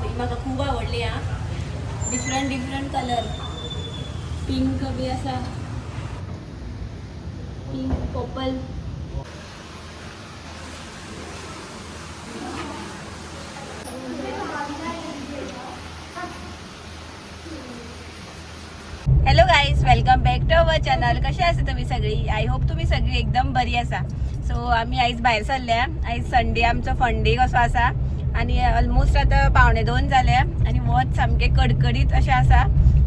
साडी म्हाका खूब आवडली हा. डिफरंट डिफरंट कलर, पिंक बी असा, pink purple. Hello guys, welcome back to our channel. कसे आसा तुम्ही सगळी? आय होप तुम्ही सगळी एकदम बरी आसा. सो आम्ही आयज भायर सरल्या. आयज संडे आमचो फन डे कसो आसा आणि ऑलमोस्ट आता 1:45 जाल्या आणि वत सामके कडकडीत अशें आसा.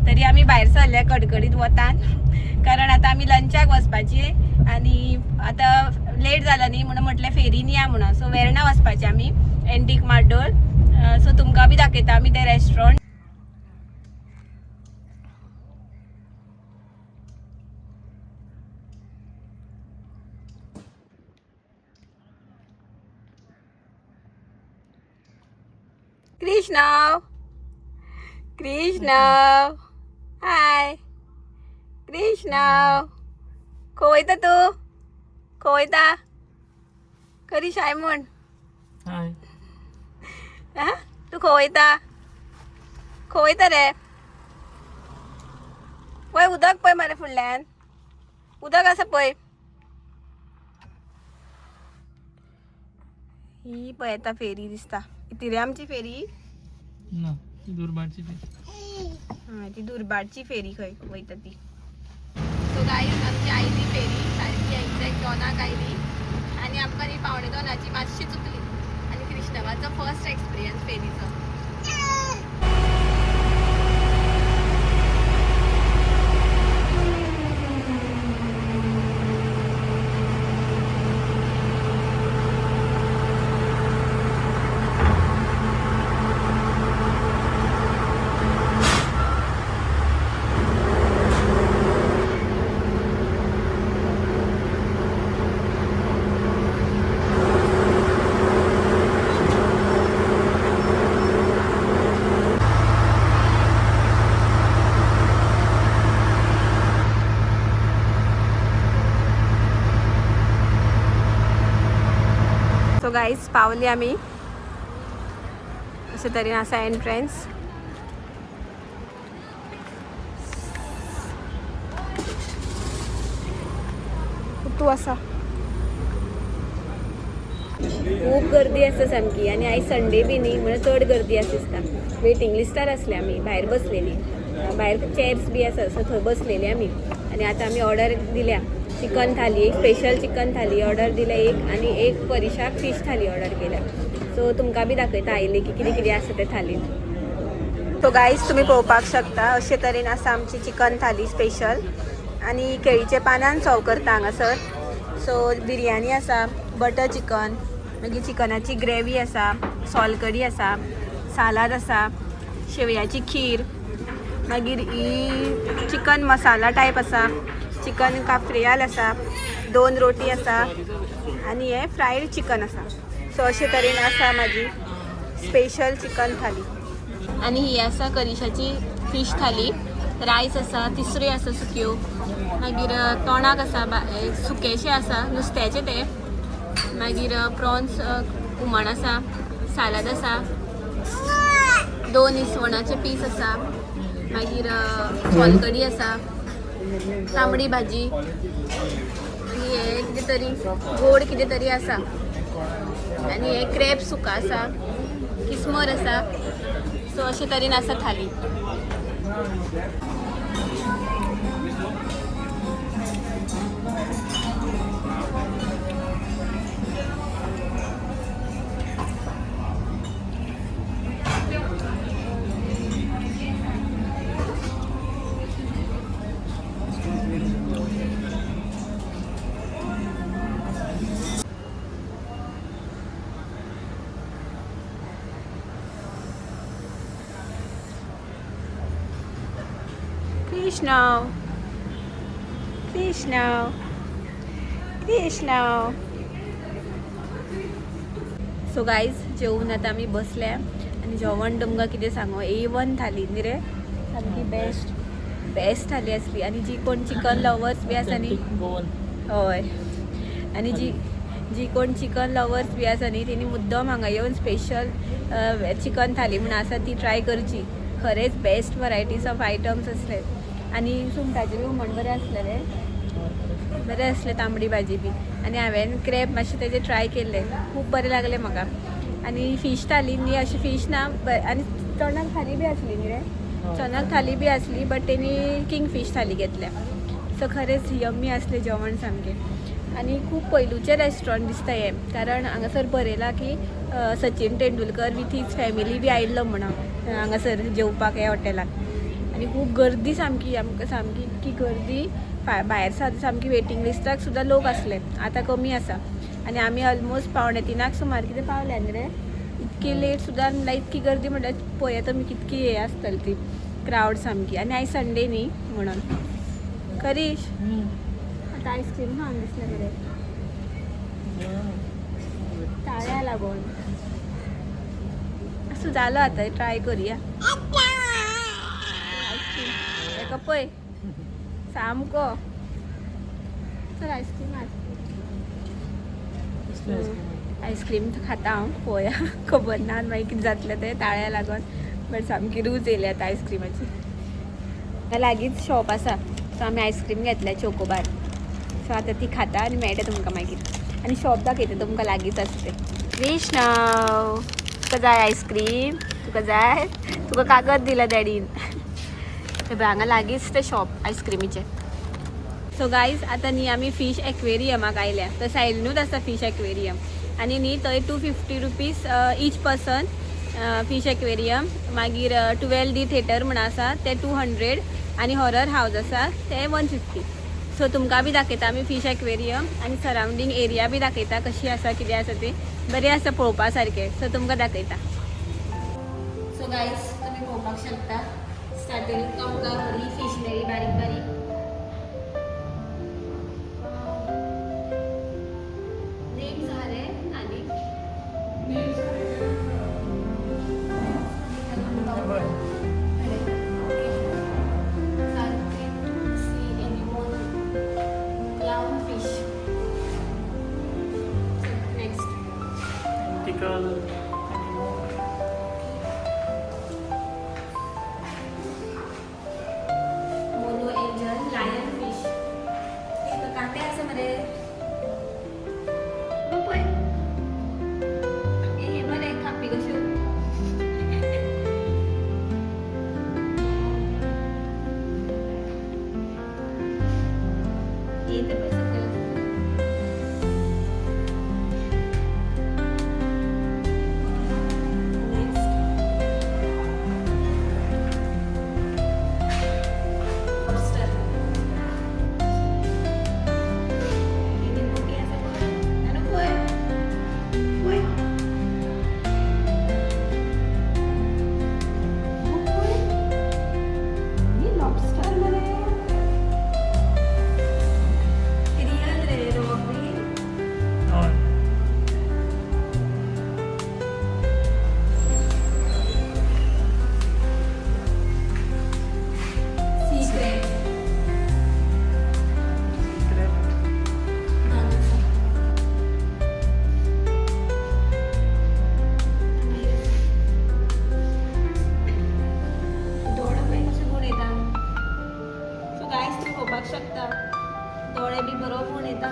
तरी आम्ही भायर सरल्या कडकडीत वतान, कारण आता आम्ही लंचाक वचपाची आणि आता लेट जाला न्ही म्हणून म्हटलें फेरीन या म्हणून. सो वेर्णा वचपाचे आमी एंटीक मार्डोळ. सो तुमकां बी दाखयता आमी ते restaurant. Krishna, Krishna, hi, Krishna. खवयता तू? खवयता? करी शाय म्हण. हाय. तू खवयता? खवयता रे? पळय उदक पळय मरे फुडल्यान. उदक आसा पळय. ही पळयता फेरी दिसता. ती रे आमची फेरी. ना ती दुर्बाटची फेरी. ती दुर्बाटची फेरी खंय वयता ती. सो गाईज आमची आयली फेरी सारकी एक्झॅक्ट 2:00 आयली आणि आमकां न्ही 2:45 मातशी चुकली. आणि कृष्णवाचो फर्स्ट एक्सपिरियन्स फेरीचो. सो गाईज पावली आम्ही. अशे तरेन आसा एंट्रन्स. तू आसा खूप गर्दी आसा सामकी. आणि आयज संडे बी न्ही म्हणून चड गर्दी आसा दिसता. वेटिंग लिस्टार आसले आमी, भायर बसलेली. भायर चेअर्स बी आसा सो थंय बसलेली आमी. आणि आता आमी ऑर्डर दिल्या चिकन थाली, एक स्पेशल चिकन थाली ऑर्डर दिल्या एक, आणि एक परिशाक फिश थाली ऑर्डर केल्या. सो तुमकां बी दाखयता आयले की कितें कितें आसा ते थालीन. सो गाईज तुम्ही पळोवपाक शकता अशे तरेन आसा आमची चिकन थाली स्पेशल. आणि केळीचे पानान सर्व करता हांगासर. सो बिरयानी आसा, बटर चिकन, मागीर चिकनाची ग्रेवी आसा, सोलकडी आसा, सालाद आसा, शेवयाची खीर, मागीर ही चिकन मसाला टायप आसा, चिकन काफ्रियाल आसा, 2 रोटी आसा आणि हे फ्रायड चिकन आसा. सो अशे तरेन आसा माझी स्पेशल चिकन थाली. आणि ही आसा करिशाची फिश थाली. रायस आसा, तिसऱ्यो आसा सुक्यो, मागीर तोणाक आसा सुकेशें आसा नुस्त्याचे ते, मागीर प्रॉन्स हुमण आसा, सालाद आसा, 2 इसवणाचे पीस आसा, मागीर सोलकडी आसा, तांबडी भाजी, आणि हे कितें तरी गोड कितें तरी आसा, आणि हे क्रेप सुका आसा, किस्मोर आसा. सो अशे तरेन आसा थाली. Krishna, Krishna, Krishna. So guys जेवून आता आम्ही बसल्या आणि जेवण तुमकां कितें सांगू, A1 थाली न्ही रे, सामकी बेस्ट थाली आसली. आणि जी कोण चिकन लवर्स बी आसा न्ही, हय, आणि जी कोण चिकन लवर्स बी आसा न्ही तेणी मुद्दम हांगा येवन स्पेशल चिकन थाली म्हण आसा ती ट्राय करची. खरेंच बेस्ट वरायटीज ऑफ आयटम्स असले आनी सुंगटाचें बी हुमण बरें आसलेलें, बरें आसलें तांबडी भाजी बी. आनी हांवें क्रॅब मातशें तेजें ट्राय केल्लें, खूब बरें लागलें म्हाका. आनी फीश थाली न्ही अशी फीश ना, आनी चणक थाली बी आसली न्ही रे, चणक थाली बी आसली बट तेणी किंग फीश थाली घेतल्या. सो खरेंच यम्मी आसलें जेवण सामकें. आनी खूब पयलूचें रेस्टॉरंट दिसता हें, कारण हांगासर बरयलां की Sachin Tendulkar with his family बी आयिल्लो म्हणून हांगासर जेवपाक ह्या हॉटेलाक. आनी खूब गर्दी सामकी, आमकां सामकी इतकी गर्दी, भायर सामकी वेटींग लिस्टाक सुद्दां लोक आसले. आतां कमी आसा. आनी आमी ऑलमोस्ट 2:45 सुमार कितें पावल्या न्ही रे, इतकी लेट सुद्दां इतकी गर्दी म्हणल्यार पळयात तुमी कितकी हें आसतली ती क्रावड सामकी. आनी आयज संडे न्ही म्हणून. करीश आतां आयस्क्रीम खावंक दिसलें बरें ताळ्या लागून. असो जालो आतां ट्राय करुया आयस्क्रीम. हेका पळय सामको चल आयस्क्रीम आयस्क्रीम खाता हांव, पळोवया खबर ना मागीर कितें जातलें तें ताळ्या लागून. बट सामकी रूच येयली आतां आयस्क्रीमाची. लागींच शॉप आसा सो आमी आयस्क्रीम घेतल्या चोकोबार. सो आतां ती खाता आनी मेळटा तुमकां मागीर. आनी शॉप दाखयता तुमकां लागींच आसा तें. विष्णव तुका जाय आयस्क्रीम? तुका जाय? तुका कागद दिला डॅडीन. हांगा लागींच तें शॉप आयस्क्रीमीचें. सो गायज आतां न्ही आमी फीश एक्वेरियमाक आयल्या. तर सायडीनूच आसा फीश एक्वेरियम. आनी न्ही थंय 250 rupees each person fish aquarium. मागीर 12D थिएटर म्हण आसा ते 200 आनी हॉरर हावज आसा ते 150. सो तुमकां बी दाखयता आमी फीश एक्वेरियम आनी सरावंडींग एरिया बी दाखयता कशी आसा कितें आसा तें. बरें आसा पळोवपा सारकें. सो तुमकां दाखयता. सो गायज तुमी पळोवपाक शकता स्टार्टींग तुमकां बरी फीश मेळ्ळी बारीक बारीक. नेम झाले आनी मोनो एंजल लायन फिश. काटे आसा मरे पळय. हे बरें खापी कश्यो. हे ते पळय सगळे. शकता दोळे बी बरोबर होऊन येता.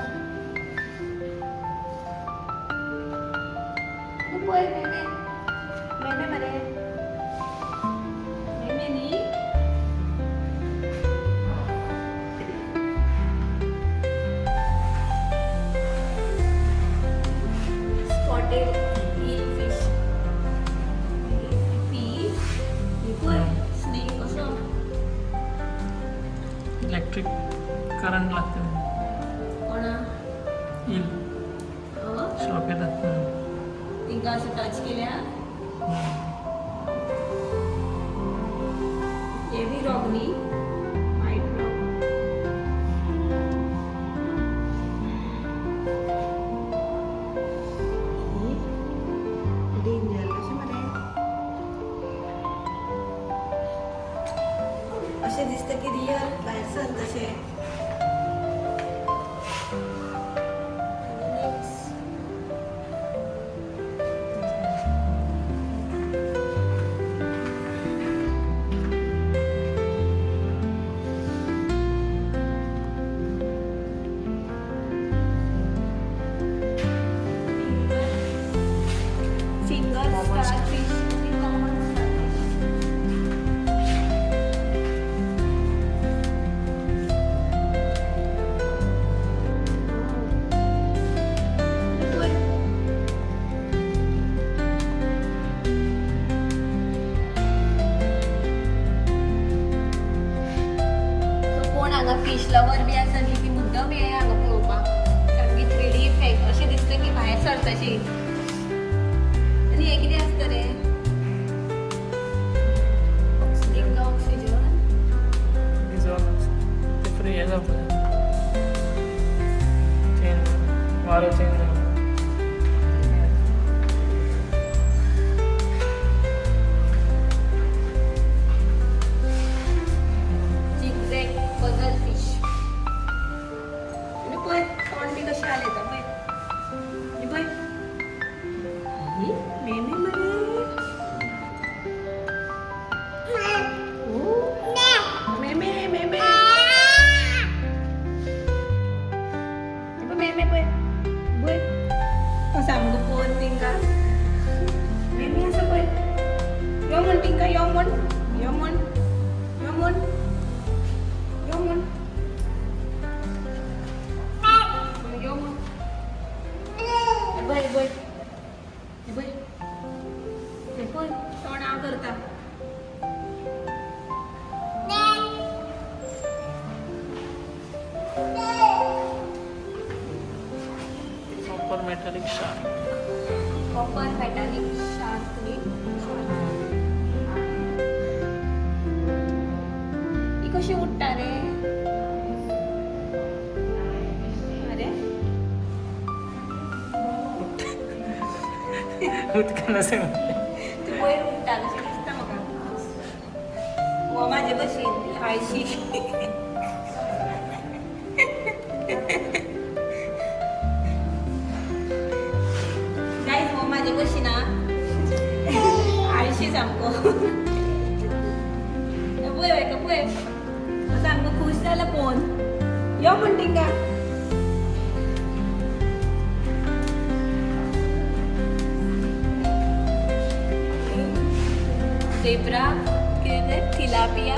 पळय मेमे मेमे मरे मेमे न्ही. स्पॉटेड ईल फिश फिश पळय स्नेक कसो इलेक्ट्रिक करंट लागतं. कोणा येईल शॉक येतात. तिंका असं टच केल्या. हे बी रॉक न्ही व्हाईट रॉक. डेंजर कशें मरे अशें दिसता की रियल भायर सर तशें. हांगा फिश लवर बी आसा न्ही ती मुद्दम ये हांगा पळोवपाक सामकी 3D इफेक्ट अशें दिसता की भायर सरताशी आनी हे कितें आसता रे इंका ऑक्सिजन ते फ्री हे जावपाक चेंज वारो चेंज जावपाक zigzag puzzle fish आणि पळय तोंड बी कशें आलेता पळय आणि पळय मेमे मरे मेमे मेमे मेमे पळय पळय सामको फोन तिंका मेमे आसा पळय यो म्हण तिंका यो म्हण यो म्हण यो म्हण यो म्हण यो म्हण बय बय बय हे पळय तोंड हांव करता copper metallic shark copper metallic shark नी ही कशी उडटा रे अरे उदकान अशें तू वयर उडटा कशें दिसता म्हाका हो म्हाजे भशेन आळशी गायज हो म्हाजे भशेन आळशी सामको पळय हेका पळय सामको खूश जाला पळोवन यो म्हण तिंका झेब्रा कितें तें तिलापिया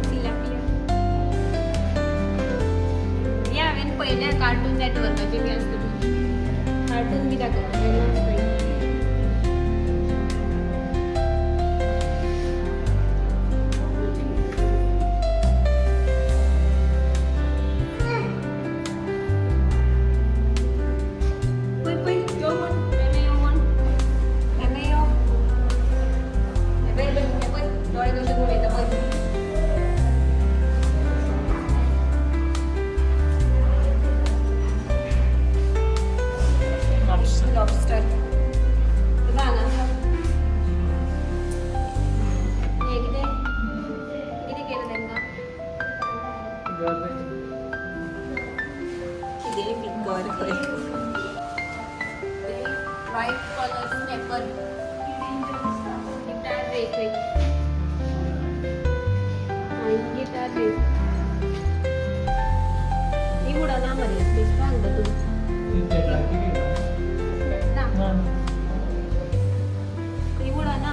तिलापिया हे हांवें पयल्या कार्टून नेटवर्काचेर बी आसता कार्टून बी दाखोवता तेन्ना आसता पळय पळय यो म्हण मेमे यो म्हण मेमे यो हे पळय डोळे कशे घुंवयता पळय लॉबस्टर तुका हांगा हे कितें कितें केलें तेंकां कितें बिगर खंय व्हायट कलर स्नॅपर गिटार रे खंय गिटार रे ही उडना मरे बेश्टो हांगा तूं ना ही उडना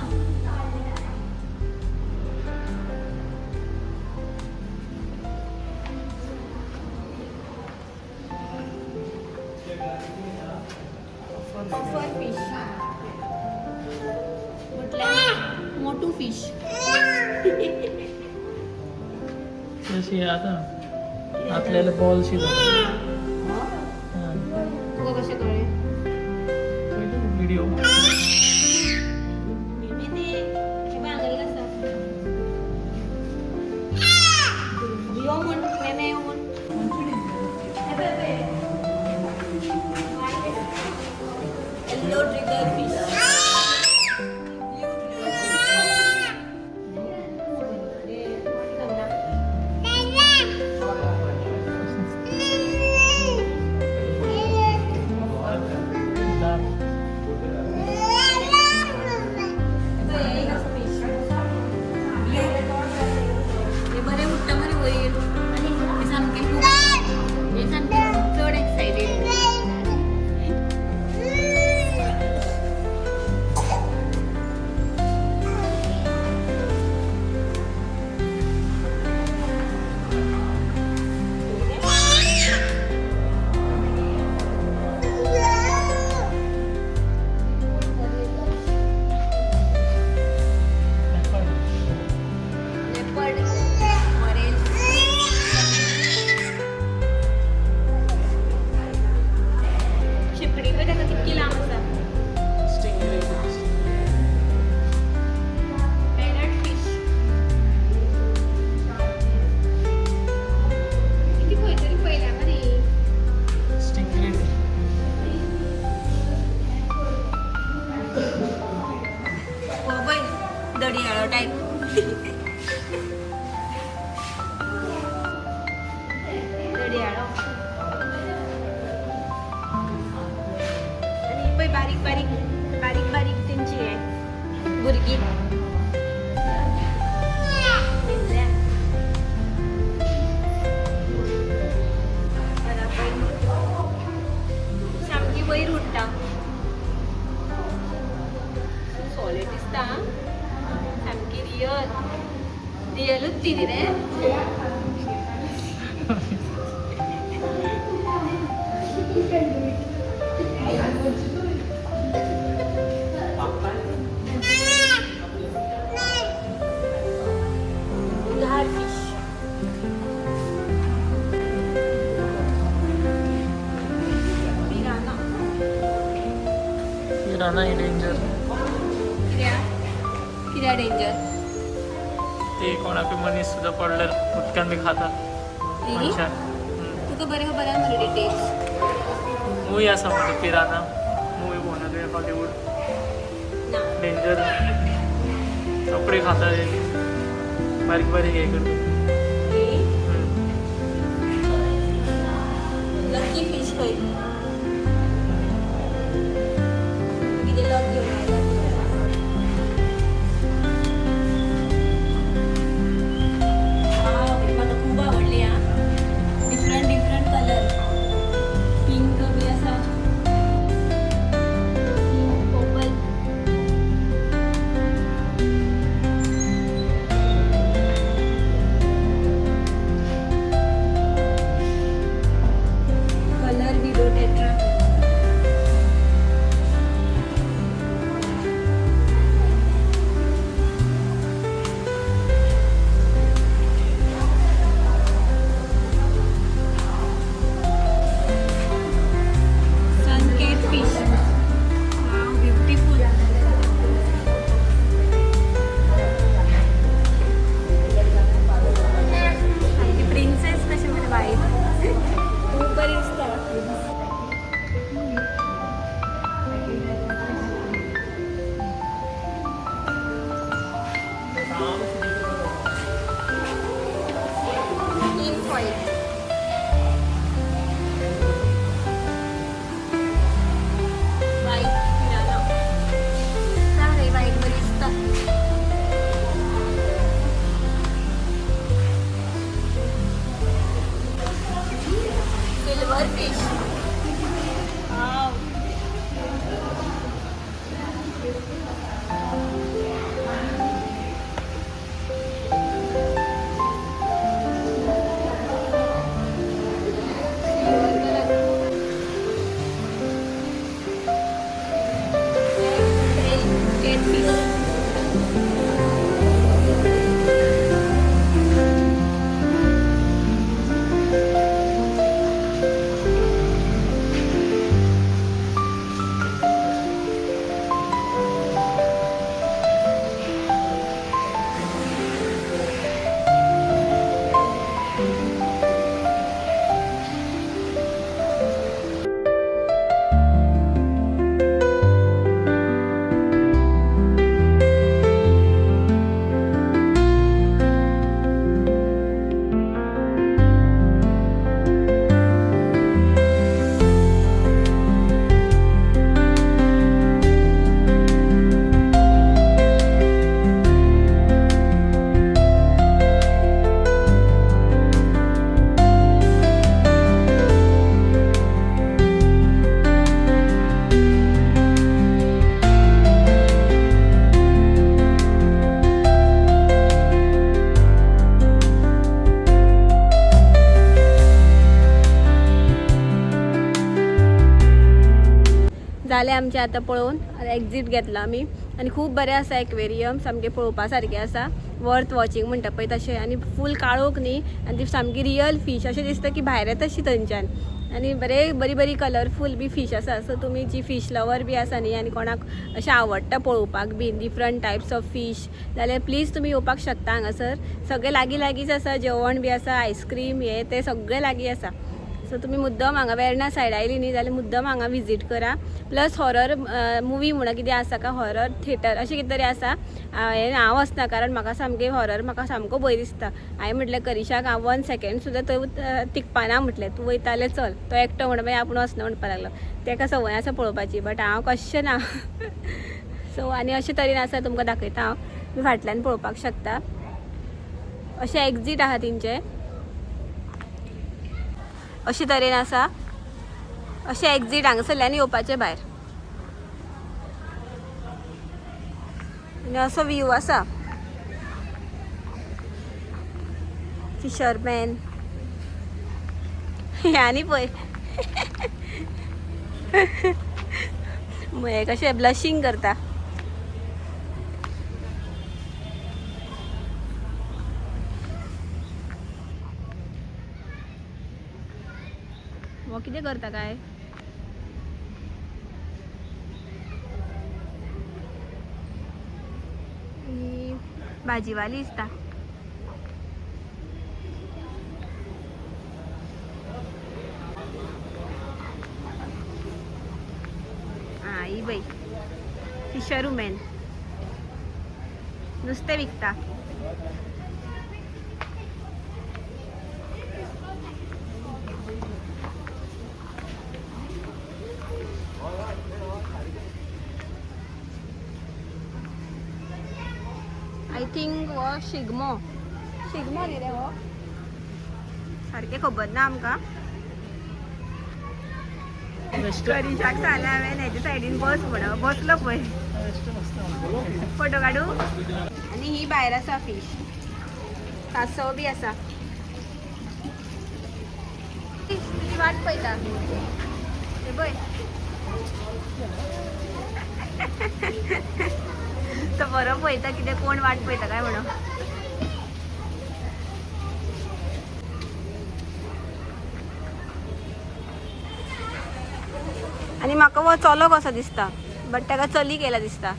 ऑफर फिश म्हटल्यार मोटू फिश तशी आता आपल्याला बॉल शिकवतो तुका कशें कळ्ळें व्हिडिओ यो म्हण मेमे यो म्हण येल्लो ट्रिगर फिश दडियाळो टाईप. दडियाळो आणि पळय बारीक बारीक बारीक बारीक तेंची हे भुरगीं. सामकी वयर उडटा. सॉलिड दिसता सामकी रियलूच ती न्ही रे. घार फिश. पिराना. किराणा ही डेंजर. कित्याक डेंजर? ते कोणाक मनीस सुद्धा पडल्यार उदकान बी खातात मनशाक. तुका बरें खबर आहा मरे डिटेल्स? मूवी आसा म्हणजे किराणा मूवी पळोवना हॉलिवूड. ना. डेंजर कपडे खाता ते बारीक बारीक हे करतात. लकी फिश खंय? कितें लक घेवन आयला? म्हाका खूब आवडली आं. Different different colour. पिंक बी आसा. Pink purple. Colour widow tetra. Suncat fish. Wow, beautiful. आणि प्रिन्सेस कशी म्हणजे वाईट खूप बरी दिसता. King foil. White piranha. Sorry, white बरी दिसता. Silver fish. Wow. जालें आमचें आतां पळोवन एक्झीट घेतला आमी आनी खूब बरें आसा एक्वेरियम सामकें पळोवपा सारकें आसा वर्थ वॉचिंग म्हणटा पळय तशें आनी फूल काळोख न्ही आनी ती सामकी रियल फीश अशें दिसता की भायर येता तशी थंयच्यान आनी बरी बरी कलरफूल बी फीश आसा सो तुमी जी फीश लवर बी आसा न्ही आनी कोणाक अशें आवडटा पळोवपाक be different types of fish जाल्यार प्लीज तुमी येवपाक शकता हांगासर सगळें लागीं लागींच आसा जेवण बी आसा आयस्क्रीम हे ते सगळें लागीं आसा सो तुम्ही मुद्दम हांगा वेर्णा सायड आयली न्ही जाल्यार मुद्दम हांगा विजीट करा. प्लस हॉरर मुवी म्हणून कितें आसा का हॉरर थिएटर अशें कितें तरी आसा. हांव वचना कारण म्हाका सामकें हॉरर म्हाका सामको भंय दिसता. हांवें म्हटलें करिशाक हांव 1 सेकंड सुद्दां थंय टिकपाना म्हटलें. तूं वयतालें चल. तो एकटो म्हणून मागीर आपूण वचना म्हणपाक लागलो. ताका संवय आसा पळोवपाची बट हांव कशें ना. सो आनी अशे तरेन आसा तुमकां दाखयता हांव. तुमी फाटल्यान पळोवपाक शकता. अशें एक्झीट आहा तेंचे अशे तरेन आसा. अशें एक्झीट हांगासरल्यान येवपाचें भायर आनी असो व्यू आसा. फिशरमॅन आनी पळय हे कशें ब्लशिंग करता. वो कितें करता काय ही भाजीवाली दिसता. ही बाई फिशर वुमेन नुस्तें विकता. आय थिंक हो शिगमो न्ही रे हो सारकें खबर ना आमकां. करिशाक सांगलें हांवें हेजे सायडीन बस म्हणून बसलो पळय फोटो काडू. आनी ही भायर आसा फीश कासव बी आसा. तुजी वाट पळयता हे पळय तो बरो पळयता कितें कोण वाट पळयता काय म्हणून. आनी म्हाका वो चलो कसो दिसता बट ताका चली केला दिसता.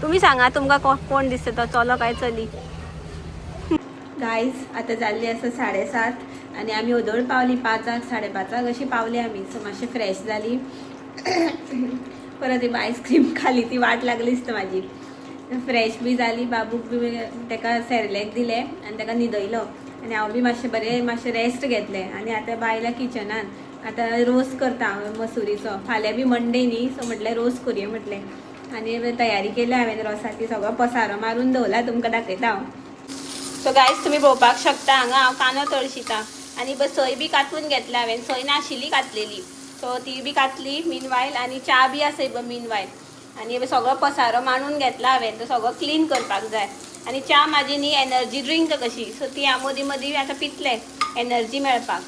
तुम्ही सांगा तुमकां कोण दिसता तो चलो काय चली. गायज आता जाल्ली आसा 7:30 आनी आमी ओदोळ पावली 5:00 5:30 अशी पावली आमी. सो मातशें फ्रेश जाली. परत आयस्क्रीम खाली ती वाट लागली दिसता म्हाजी. फ्रेश बी जाली. बाबूक बी ताका सेरेलॅक दिलें आनी ताका न्हिदयलो आनी हांव बी मातशें रेस्ट घेतलें. आनी आतां बायल्या किचनान आतां रोस करता हांव मसुरीचो. फाल्यां बी मंडे न्ही सो म्हटलें रोस करुया म्हटलें. आनी तयारी केली हांवें रोसाची. सगळो पसारो मारून दवरला तुमकां दाखयता हांव. सो गायज तुमी पळोवपाक शकता हांगा हांव कांदो तळशिता आनी सोय बी कातून घेतल्या हांवें. सोय नाशिल्ली कातलेली सो ती बी कातली मीनवायल. आनी च्या बी आसा मीनवायल. आनी सगळो पसारो मांडून घेतला हांवें. तो सगळो क्लीन करपाक जाय. आनी च्या म्हाजी न्ही एनर्जी ड्रिंक कशी सो ती हांव मदीं मदीं आतां पितलें एनर्जी मेळपाक.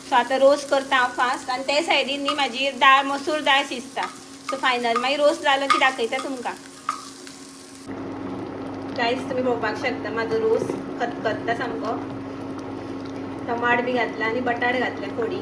सो आतां रोस करता हांव फास्ट. आनी ते सायडीन न्ही म्हाजी दाळ मसूर दाळ शिजता. सो फायनल मागीर रोस जालो की दाखयता तुमकां. गायज तुमी पळोवपाक शकता म्हाजो रोस खतखत्ता सामको. टमाट बी घातला आनी बटाट घातले फोडी.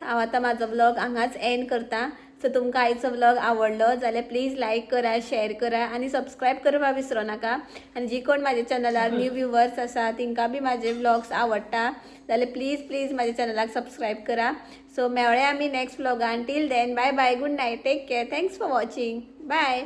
हांव आतां म्हाजो व्लॉग हांगाच एंड करता. सो तुमकां आयचो व्लॉग आवडलो जाल्यार प्लीज लायक करा शेअर करा आनी सबस्क्रायब करपाक विसरो नाका. आनी जी कोण म्हाज्या चॅनलार न्यू व्ह्युवर्स आसा तिंकां बी म्हाजे व्लॉग्स आवडटा जाल्यार प्लीज म्हाज्या चॅनलाक सबस्क्रायब करा. सो मेळ्या आमी नेक्स्ट व्लॉगान. Till then bye bye. Good night. Take care. Thanks for watching. Bye.